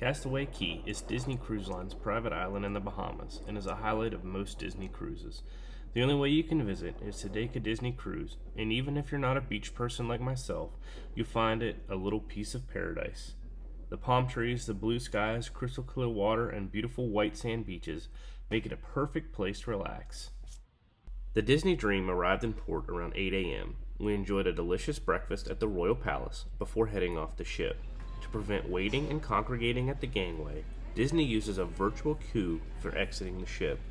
Castaway Cay is Disney Cruise Line's private island in the Bahamas and is a highlight of most Disney cruises. The only way you can visit is to take a Disney cruise, and even if you're not a beach person like myself, you'll find it a little piece of paradise. The palm trees, the blue skies, crystal clear water, and beautiful white sand beaches make it a perfect place to relax. The Disney Dream arrived in port around 8 a.m. We enjoyed a delicious breakfast at the Royal Palace before heading off the ship. To prevent waiting and congregating at the gangway, Disney uses a virtual queue for exiting the ship.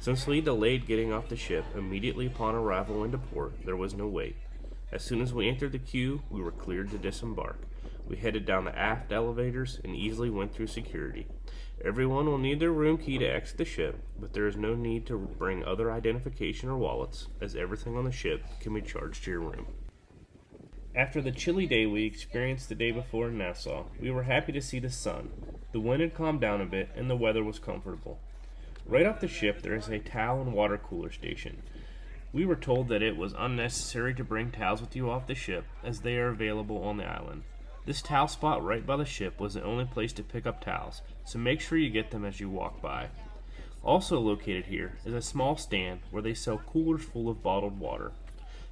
Since we delayed getting off the ship immediately upon arrival into port, there was no wait. As soon as we entered the queue, we were cleared to disembark. We headed down the aft elevators and easily went through security. Everyone will need their room key to exit the ship, but there is no need to bring other identification or wallets, as everything on the ship can be charged to your room. After the chilly day we experienced the day before in Nassau, we were happy to see the sun. The wind had calmed down a bit and the weather was comfortable. Right off the ship there is a towel and water cooler station. We were told that it was unnecessary to bring towels with you off the ship, as they are available on the island. This towel spot right by the ship was the only place to pick up towels, so make sure you get them as you walk by. Also located here is a small stand where they sell coolers full of bottled water.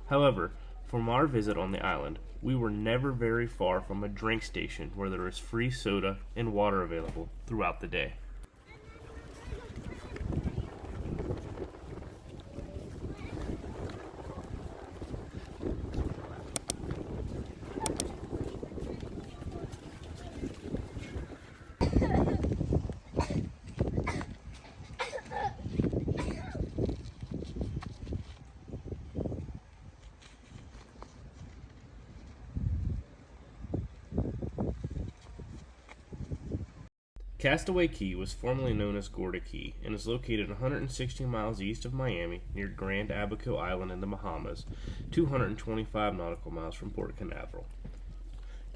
However, from our visit on the island, we were never very far from a drink station where there is free soda and water available throughout the day. Castaway Cay was formerly known as Gorda Cay and is located 160 miles east of Miami near Grand Abaco Island in the Bahamas, 225 nautical miles from Port Canaveral.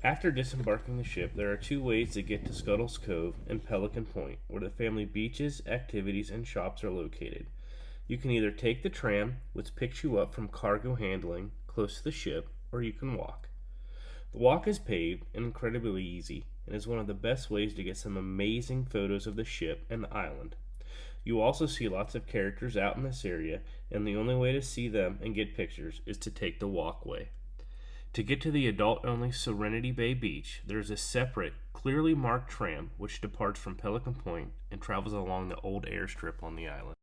After disembarking the ship, there are two ways to get to Scuttle's Cove and Pelican Point, where the family beaches, activities, and shops are located. You can either take the tram, which picks you up from cargo handling close to the ship, or you can walk. The walk is paved and incredibly easy, and is one of the best ways to get some amazing photos of the ship and the island. You also see lots of characters out in this area, and the only way to see them and get pictures is to take the walkway. To get to the adult-only Serenity Bay Beach, there is a separate, clearly marked tram which departs from Pelican Point and travels along the old airstrip on the island.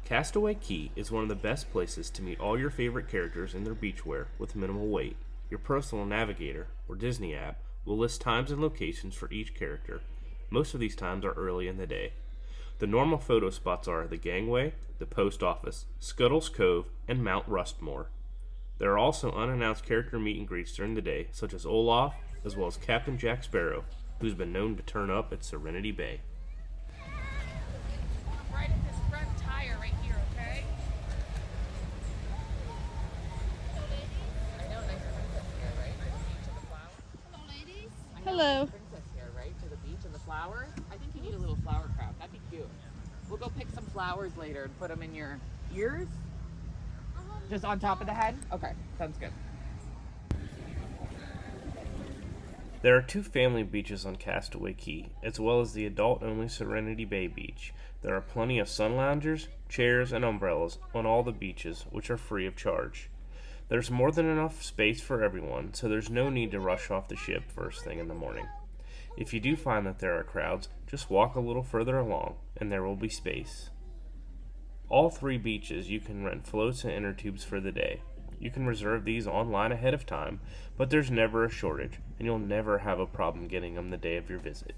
Castaway Cay is one of the best places to meet all your favorite characters in their beachwear with minimal wait. Your personal navigator, or Disney app, will list times and locations for each character. Most of these times are early in the day. The normal photo spots are the gangway, the post office, Scuttle's Cove, and Mount Rushmore. There are also unannounced character meet and greets during the day, such as Olaf, as well as Captain Jack Sparrow, who's been known to turn up at Serenity Bay. Right at this front tire right here, okay? I know, nice princess here, right? To the beach and the flowers. Hello, ladies. Hello. Princess here, right? To the beach and the flowers. I think you need a little flower crown. That'd be cute. We'll go pick some flowers later and put them in your ears. Just on top of the head? Okay, sounds good. There are two family beaches on Castaway Cay, as well as the adult-only Serenity Bay Beach. There are plenty of sun loungers, chairs, and umbrellas on all the beaches, which are free of charge. There's more than enough space for everyone, so there's no need to rush off the ship first thing in the morning. If you do find that there are crowds, just walk a little further along, and there will be space. All three beaches you can rent floats and inner tubes for the day. You can reserve these online ahead of time, but there's never a shortage, and you'll never have a problem getting them the day of your visit.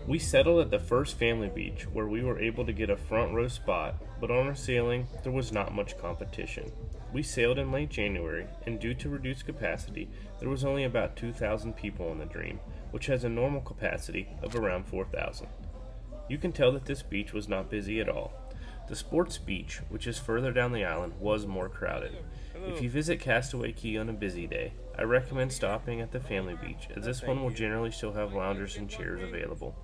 We settled at the first family beach where we were able to get a front row spot, but on our sailing, there was not much competition. We sailed in late January, and due to reduced capacity, there was only about 2,000 people on the Dream, which has a normal capacity of around 4,000. You can tell that this beach was not busy at all. The sports beach, which is further down the island, was more crowded. If you visit Castaway Cay on a busy day, I recommend stopping at the family beach, as this one will generally still have loungers and chairs available.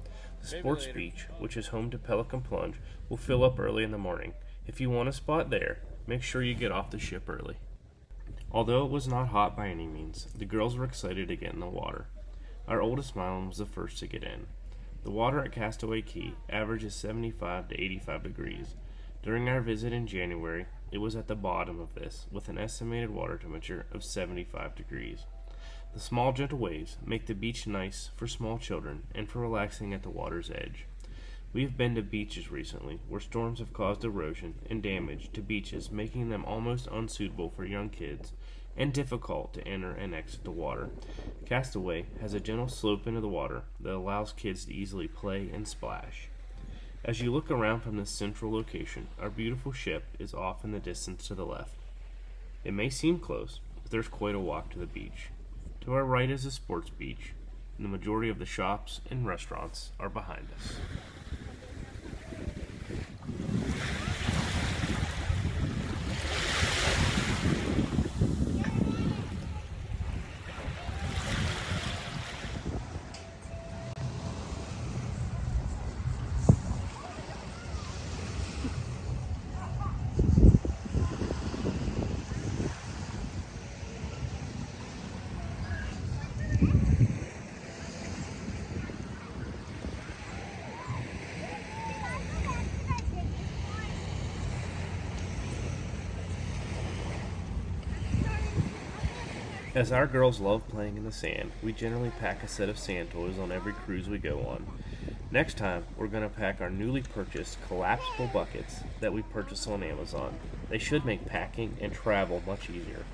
The sports beach, which is home to Pelican Plunge, will fill up early in the morning. If you want a spot there, make sure you get off the ship early. Although it was not hot by any means, the girls were excited to get in the water. Our oldest Mylon was the first to get in. The water at Castaway Cay averages 75 to 85 degrees. During our visit in January, it was at the bottom of this, with an estimated water temperature of 75 degrees. The small gentle waves make the beach nice for small children and for relaxing at the water's edge. We have been to beaches recently where storms have caused erosion and damage to beaches, making them almost unsuitable for young kids and difficult to enter and exit the water. Castaway has a gentle slope into the water that allows kids to easily play and splash. As you look around from this central location, our beautiful ship is off in the distance to the left. It may seem close, but there's quite a walk to the beach. To our right is a sports beach, and the majority of the shops and restaurants are behind us. As our girls love playing in the sand, we generally pack a set of sand toys on every cruise we go on. Next time, we're going to pack our newly purchased collapsible buckets that we purchased on Amazon. They should make packing and travel much easier.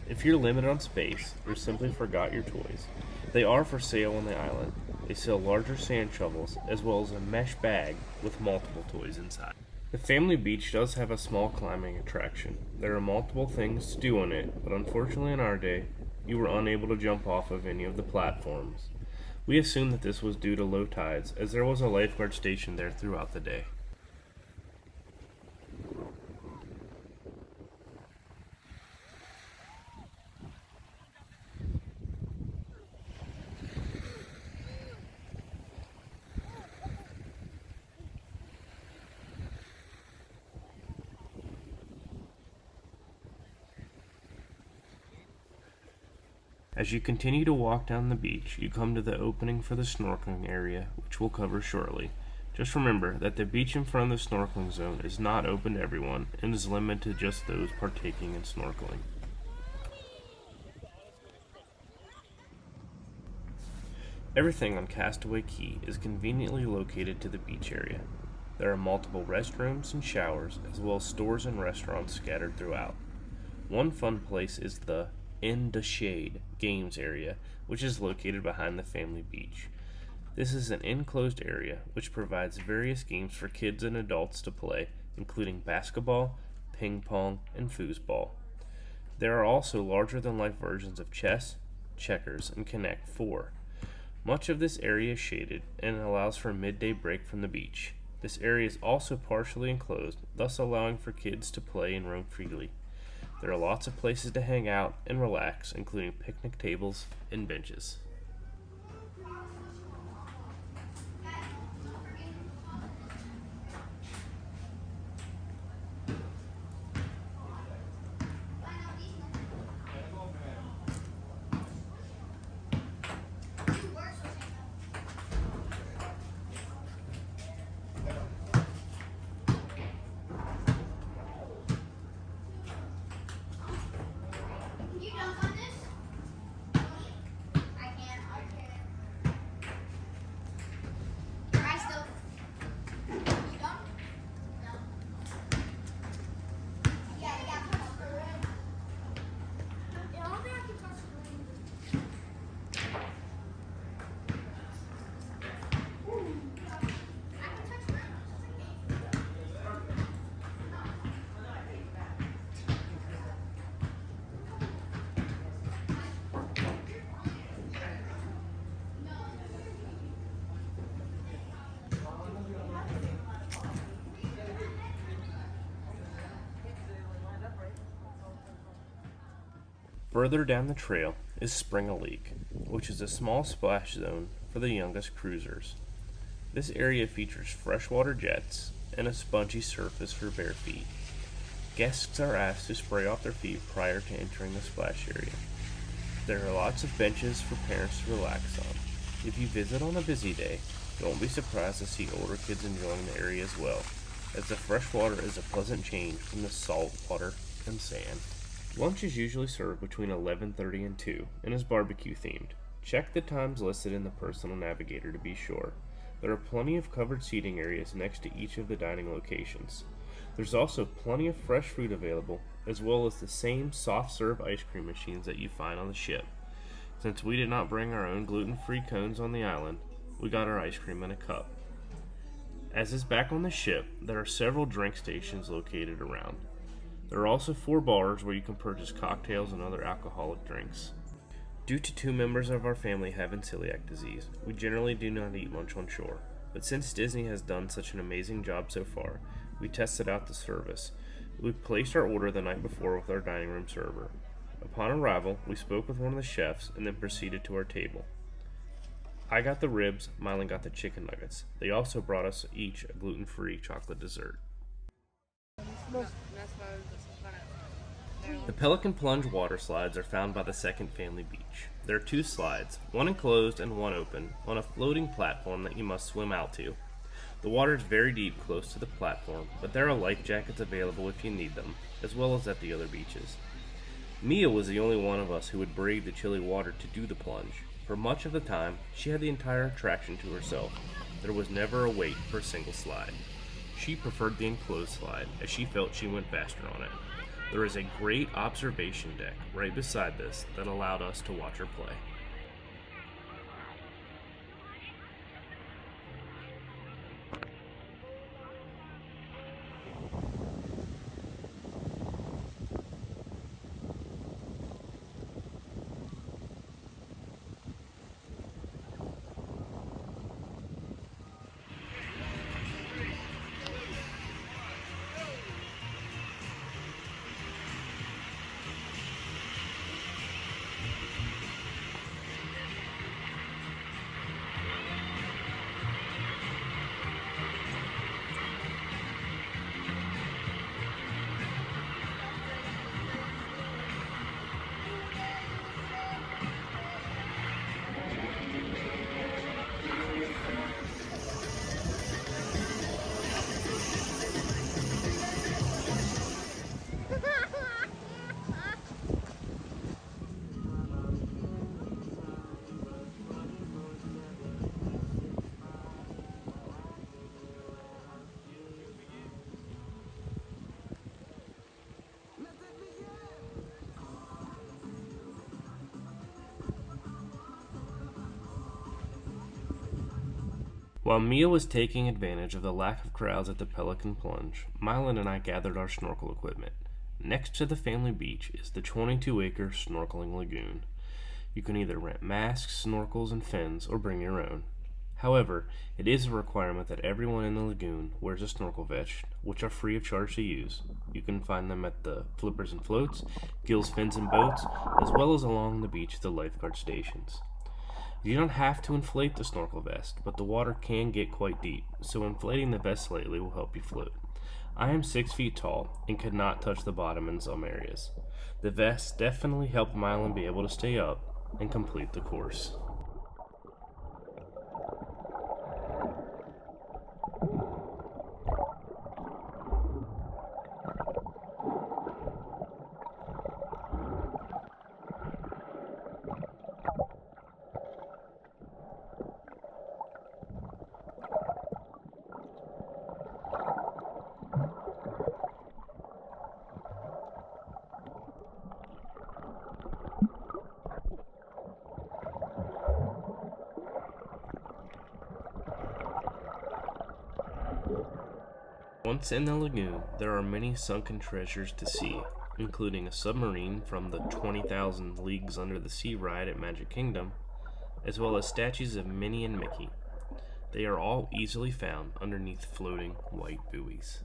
If you're limited on space or simply forgot your toys, they are for sale on the island. They sell larger sand shovels as well as a mesh bag with multiple toys inside. The family beach does have a small climbing attraction. There are multiple things to do on it, but unfortunately in our day, you were unable to jump off of any of the platforms. We assumed that this was due to low tides, as there was a lifeguard stationed there throughout the day. As you continue to walk down the beach, you come to the opening for the snorkeling area, which we'll cover shortly. Just remember that the beach in front of the snorkeling zone is not open to everyone and is limited to just those partaking in snorkeling. Everything on Castaway Cay is conveniently located to the beach area. There are multiple restrooms and showers, as well as stores and restaurants scattered throughout. One fun place is the In the Shade games area, which is located behind the family beach. This is an enclosed area which provides various games for kids and adults to play, including basketball, ping pong, and foosball. There are also larger-than-life versions of chess, checkers, and Connect 4. Much of this area is shaded and allows for a midday break from the beach. This area is also partially enclosed, thus allowing for kids to play and roam freely. There are lots of places to hang out and relax, including picnic tables and benches. Further down the trail is Spring Lake, which is a small splash zone for the youngest cruisers. This area features freshwater jets and a spongy surface for bare feet. Guests are asked to spray off their feet prior to entering the splash area. There are lots of benches for parents to relax on. If you visit on a busy day, you won't be surprised to see older kids enjoying the area as well, as the fresh water is a pleasant change from the salt water and sand. Lunch is usually served between 11:30 and 2 and is barbecue themed. Check the times listed in the personal navigator to be sure. There are plenty of covered seating areas next to each of the dining locations. There's also plenty of fresh fruit available, as well as the same soft serve ice cream machines that you find on the ship. Since we did not bring our own gluten-free cones on the island, we got our ice cream in a cup. As is back on the ship, there are several drink stations located around. There are also 4 bars where you can purchase cocktails and other alcoholic drinks. Due to 2 members of our family having celiac disease, we generally do not eat lunch on shore. But since Disney has done such an amazing job so far, we tested out the service. We placed our order the night before with our dining room server. Upon arrival, we spoke with one of the chefs and then proceeded to our table. I got the ribs, Mylan got the chicken nuggets. They also brought us each a gluten-free chocolate dessert. The Pelican Plunge water slides are found by the Second Family Beach. There are 2 slides, one enclosed and one open, on a floating platform that you must swim out to. The water is very deep close to the platform, but there are life jackets available if you need them, as well as at the other beaches. Mia was the only one of us who would brave the chilly water to do the plunge. For much of the time, she had the entire attraction to herself. There was never a wait for a single slide. She preferred the enclosed slide, as she felt she went faster on it. There is a great observation deck right beside this that allowed us to watch her play. While Mia was taking advantage of the lack of crowds at the Pelican Plunge, Mylan and I gathered our snorkel equipment. Next to the family beach is the 22-acre snorkeling lagoon. You can either rent masks, snorkels, and fins, or bring your own. However, it is a requirement that everyone in the lagoon wears a snorkel vest, which are free of charge to use. You can find them at the Flippers and Floats, Gill's Fins and Boats, as well as along the beach at the lifeguard stations. You don't have to inflate the snorkel vest, but the water can get quite deep, so inflating the vest slightly will help you float. I am 6 feet tall and could not touch the bottom in some areas. The vest definitely helped Mylan be able to stay up and complete the course. Once in the lagoon, there are many sunken treasures to see, including a submarine from the 20,000 Leagues Under the Sea ride at Magic Kingdom, as well as statues of Minnie and Mickey. They are all easily found underneath floating white buoys.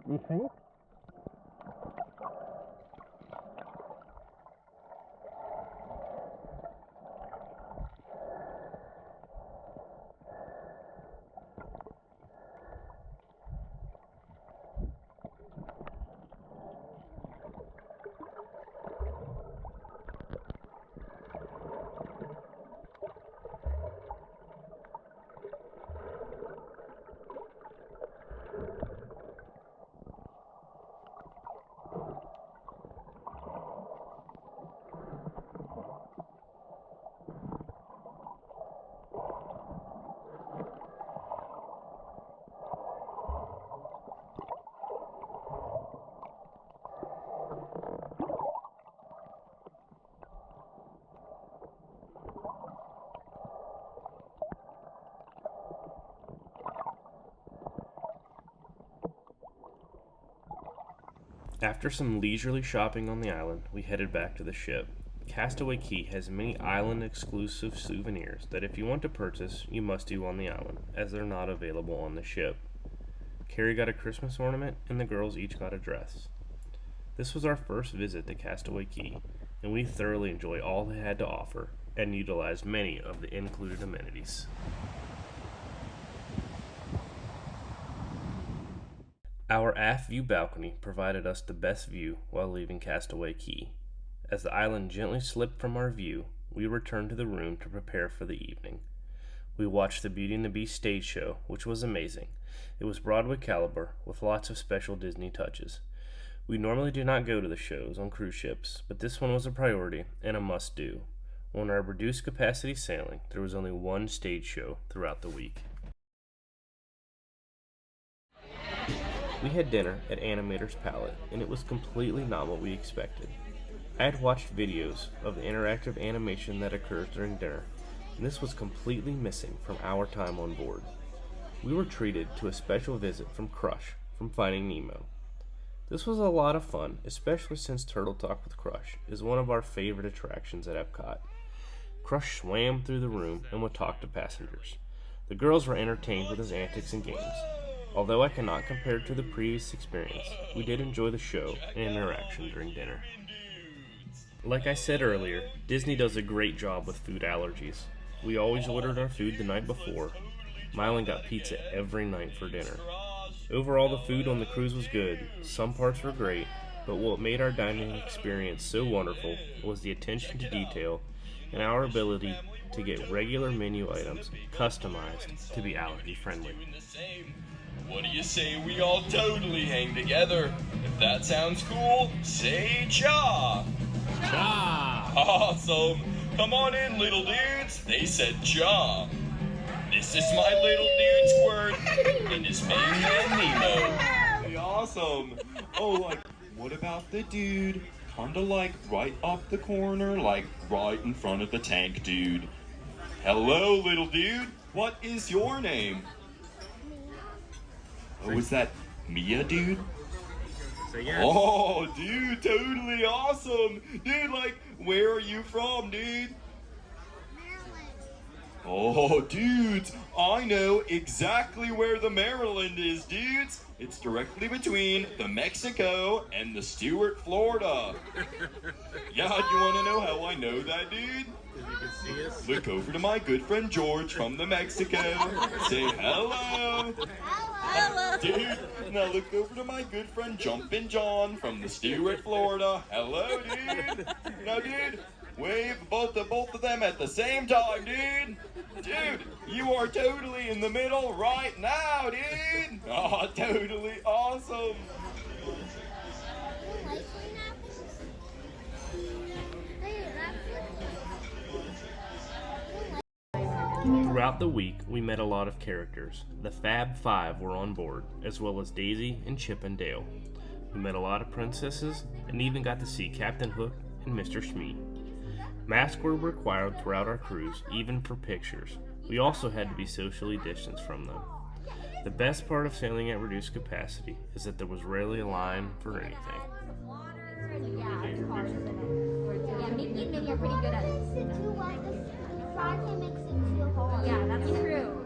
You think? After some leisurely shopping on the island, we headed back to the ship. Castaway Cay has many island exclusive souvenirs that if you want to purchase, you must do on the island, as they're not available on the ship. Carrie got a Christmas ornament, and the girls each got a dress. This was our first visit to Castaway Cay, and we thoroughly enjoyed all they had to offer and utilized many of the included amenities. Our aft view balcony provided us the best view while leaving Castaway Cay. As the island gently slipped from our view, we returned to the room to prepare for the evening. We watched the Beauty and the Beast stage show, which was amazing. It was Broadway caliber, with lots of special Disney touches. We normally do not go to the shows on cruise ships, but this one was a priority and a must-do. On our reduced capacity sailing, there was only one stage show throughout the week. We had dinner at Animator's Palate, and it was completely not what we expected. I had watched videos of the interactive animation that occurs during dinner, and this was completely missing from our time on board. We were treated to a special visit from Crush from Finding Nemo. This was a lot of fun, especially since Turtle Talk with Crush is one of our favorite attractions at Epcot. Crush swam through the room and would talk to passengers. The girls were entertained with his antics and games. Although I cannot compare it to the previous experience, we did enjoy the show and interaction during dinner. Like I said earlier, Disney does a great job with food allergies. We always ordered our food the night before. Mylan got pizza every night for dinner. Overall, the food on the cruise was good. Some parts were great, but what made our dining experience so wonderful was the attention to detail and our ability to get regular menu items customized to be allergy friendly. What do you say we all totally hang together? If that sounds cool, say cha! Cha! Awesome! Come on in, little dudes. They said cha. This is my little dude Squirt and his main man Nemo. Hey, awesome! Oh, like, what about the dude? Kinda like right off the corner, like right in front of the tank, dude. Hello, little dude. What is your name? Oh, is that Mia, dude? So yes. Oh, dude, totally awesome. Dude, like, where are you from, dude? Oh, dudes, I know exactly where the Maryland is, dudes. It's directly between the Mexico and the Stewart, Florida. Yeah, you want to know how I know that, dude? You can see us. Look over to my good friend George from the Mexico. Say hello. Hello. Dude, now look over to my good friend Jumpin' John from the Stewart, Florida. Hello, dude. Now, dude, wave both of them at the same time, dude. Dude, you are totally in the middle right now, dude. Oh, totally awesome. Throughout the week, we met a lot of characters. The Fab Five were on board, as well as Daisy and Chip and Dale. We met a lot of princesses, and even got to see Captain Hook and Mr. Smee. Masks were required throughout our cruise, even for pictures. We also had to be socially distanced from them. The best part of sailing at reduced capacity is that there was rarely a line for anything. Yeah, Mickey and Minnie are pretty good at it. Yeah, that's true.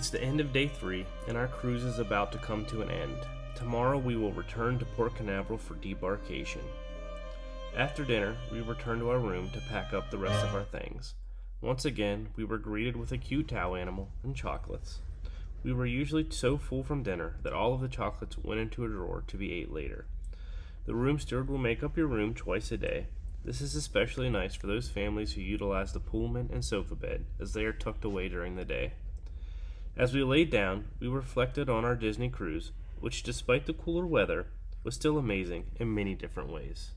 It's the end of day 3, and our cruise is about to come to an end. Tomorrow we will return to Port Canaveral for debarkation. After dinner, we returned to our room to pack up the rest of our things. Once again, we were greeted with a cute towel animal and chocolates. We were usually so full from dinner that all of the chocolates went into a drawer to be ate later. The room steward will make up your room twice a day. This is especially nice for those families who utilize the Pullman and sofa bed, as they are tucked away during the day. As we laid down, we reflected on our Disney cruise, which despite the cooler weather, was still amazing in many different ways.